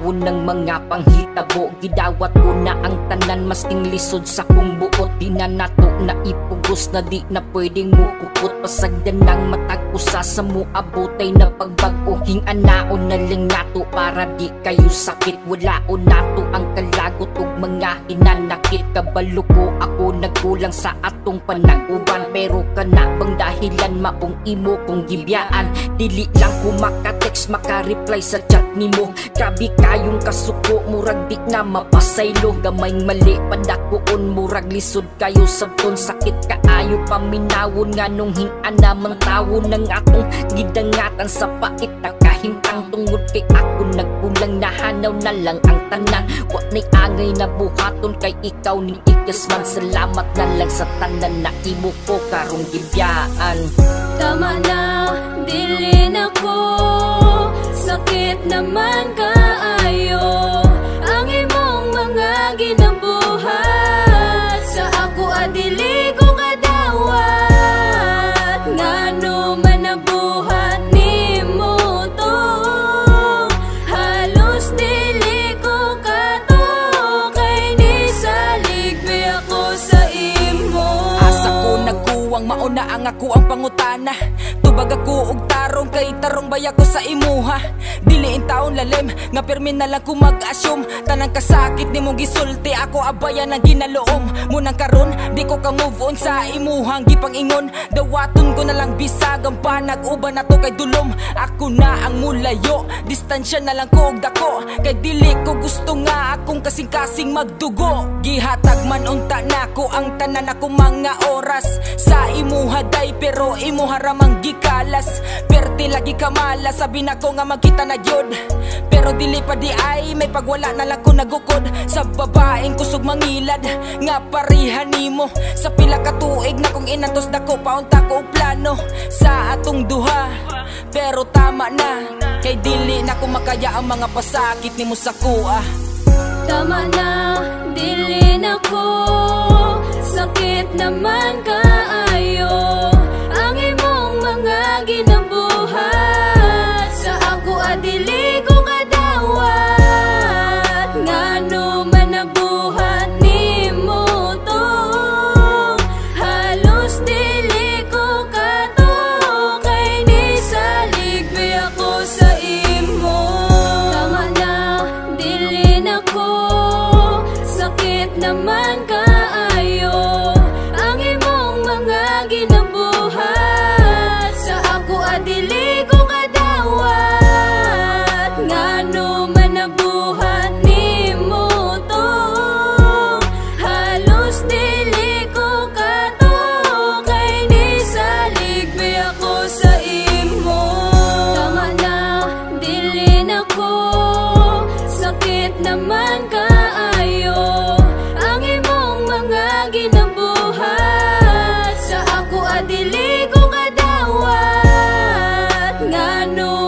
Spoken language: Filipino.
paminawon ng mga panghitabo. Gidawat ko na ang tanan masking lisod sa kong buot. Di na nato na ipugos na di na pwedeng mukupot. Pasagdan ng matag usa sa muabotay na pagbago. Hinganaon na lang nato para di kayo sakit. Walaon nato ang kalagot ug mga hinanakit. Kabalo ko ako nagkulang sa atong panag-uban. Pero kana bang dahilan maong imo kong gibyaan? Dili lang ko maka-text maka-reply sa chat nimo. Grabe kayong kasuko murag di na mapasaylo. Gamay mali padakuon murag lisod kayo sabton. Sakit kaayo paminawon nga nung hingana mang tawo ng atong gidangatan sa pait na kahintang tungod kay ako nagkulang. Nahanaw na lang ang tanan. Wa nay angay na buhaton kay ikaw ni ikas man. Salamat na lang sa tanan na imo ko karong gibyaan. Tama na, dili na ko. Sakit naman kaayo ang imong mga ginabuhat. Sa ako adili ko kadawat. Ngano man nabuhat nimo to. Halos dili ko kato. Kay ni saligbi ako sa imo. Asa ko nagkuwang mauna ang ako ang pangutana. Tubag ako og tarong kay tarong baya ko sa imuha. Diliin taon lalim nga permi na lang ko mag-assume. Tanang kasakit ni mong gisulti ako abaya na ginaloom. Munang karon di ko ka move on sa imuhang gipangingon. Dawaton ko na lang bisag ang panag-uban na to kay dulom. Ako na ang mulayo, distansya na lang ko og dako. Kay dili ko gusto nga akong kasing-kasing magdugo. Gihatag man unta nako ang tanan ako mga oras sa imuha day pero imuha ramang gikalas. Perti lagi ka mala sabi na ko nga magkita na yun. Pero dili pa di ay may pagwala na lang ko nagukod. Sa babaeng kusog mangilad nga parihan nimo. Sa pila ka tuig na kong inatos dako paunta ko og plano sa atong duha. Pero tama na kay dili na ko makaya ang mga pasakit nimo sa kuha. Tama na, dili na ko. Sakit naman kaayo ang imong mga ginabuhat. Sa ako adili ko kadawat. Ngano man nabuhat nimo to. Halos dili ko kato. Kay ni saligbi ako sa imo. Tama na, dili na ko. Sakit naman kaayo ang imong mga ginabuhat. Sa ako adili ko kadawat. Ngano man nabuhat nimo to. Halos dili ko kato. Kay ni saligbi ako sa imo. Tama na, dili na ko. Sakit naman kaayo ang imong mga ginabuhat. Sa ako adili ko kadawat. Ngano